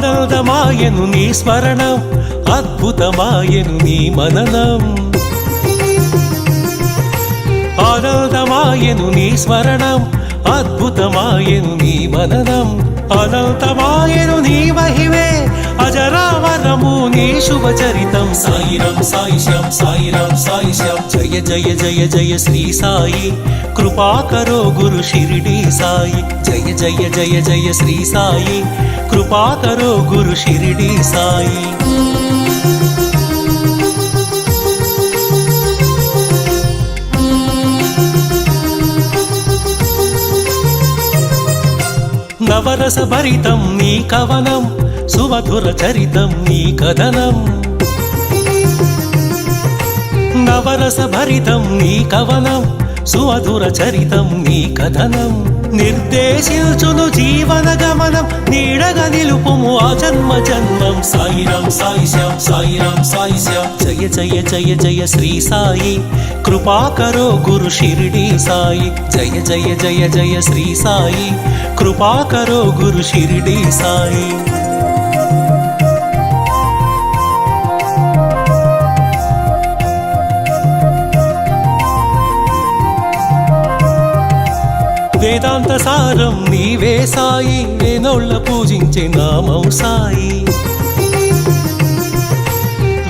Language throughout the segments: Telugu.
ఆనందమాయను నీ స్మరణం, అద్భుతమాయను నీ మననం. ఆనందమాయను నీ స్మరణం, అద్భుతమాయను నీ మననం. అనంతమాయను నీ మహిమే, అజరామరము నీ శుభచరితం. సాయిరం సాయిశ్యాం సాయిరం సాయిశ్యాం, జయ జయ జయ జయ శ్రీ సాయి, కృపాకరో గురు షిరిడి సాయి. జయ జయ జయ జయ శ్రీ సాయి, కృపాకరో గురు షిరిడి సాయి. నవరస భరితం నీ కవనం, సుమధుర చరితం నీ కథనం. నవరస భరితం నీ కవనం, సుమధుర చరితం నీ కథనం. నిర్దేశించును జీవన గమనం, నీడగా నిలుపుము ఆ జన్మ జన్మం. సాయిరాం సాయిశ్యాం సాయిరాం సాయిశ్యాం, జయ జయ జయ జయ శ్రీ సాయి, కృపాకరో గురు షిరిడి సాయి. జయ జయ జయ జయ శ్రీ సాయి, కృపాకరో గురు షిరిడి సాయి. వేదాంత సారం నీవే సాయి, వేనోళ్ళ పూజించే నామం సాయి.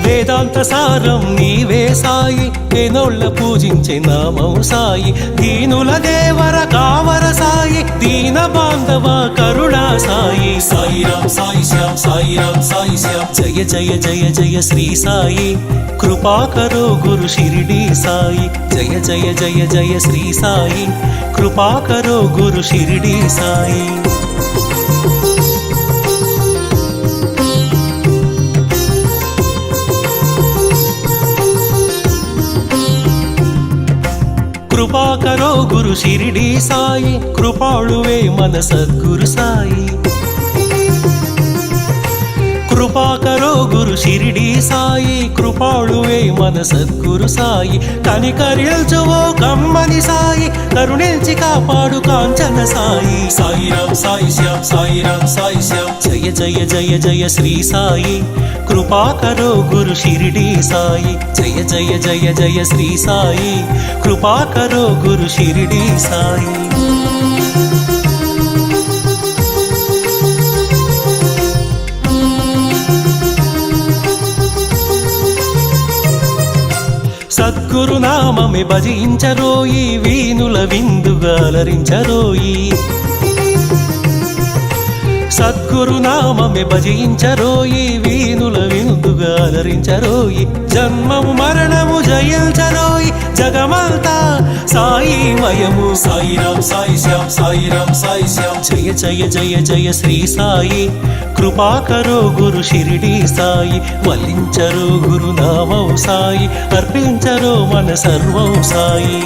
వేదాంత సారం నీవే సాయి, వేనోళ్ళ పూజించే నామం సాయి. దీనుల దేవర కావర సాయి, దీన బాంధవ కరుణా సాయి. సాయిరాం సాయిశ్యాం సాయిరాం సాయిశ్యాం, జయ జయ జయ జయ శ్రీ సాయి, కృపాకరో గురు షిరిడి సాయి. జయ జయ జయ జయ శ్రీ సాయి, కృపాకరో గురు షిరిడి సాయి. కృపాకరో గురు షిరిడి సాయి, కృపాళువే మన సద్గురు సాయి. కృపాకరో గురు షిరిడి సాయి, కృపాళువే మన సద్గురు సాయి. కనికరిల్చువో కమ్మని సాయి, కరుణించి కాపాడు కాంచన సాయి. సాయిరాం సాయిశ్యాం సాయిరాం సాయిశ్యాం, జయ జయ జయ జయ శ్రీ సాయి, కృపాకరో గురు షిరిడి సాయి. జయ జయ జయ జయ శ్రీ సాయి, కృపాకరో గురు షిరిడి సాయి. సద్గురు నామమే భజించరోయి, వీనుల విందుగా అలరించరోయి. సద్గురు నామమే భజించరోయి, వీనుల విందుగా అలరించరోయి. జన్మము మరణము జయించరోయి, జగమంతా సాయిమయము. సాయిరాం సాయిశ్యాం సాయిరాం సాయిశ్యాం, జయ జయ జయ జయ శ్రీ సాయి, కృపాకరో గురు షిరిడి సాయి. వల్లించరో గురు నామం సాయి, అర్పించరో మన సర్వం సాయి.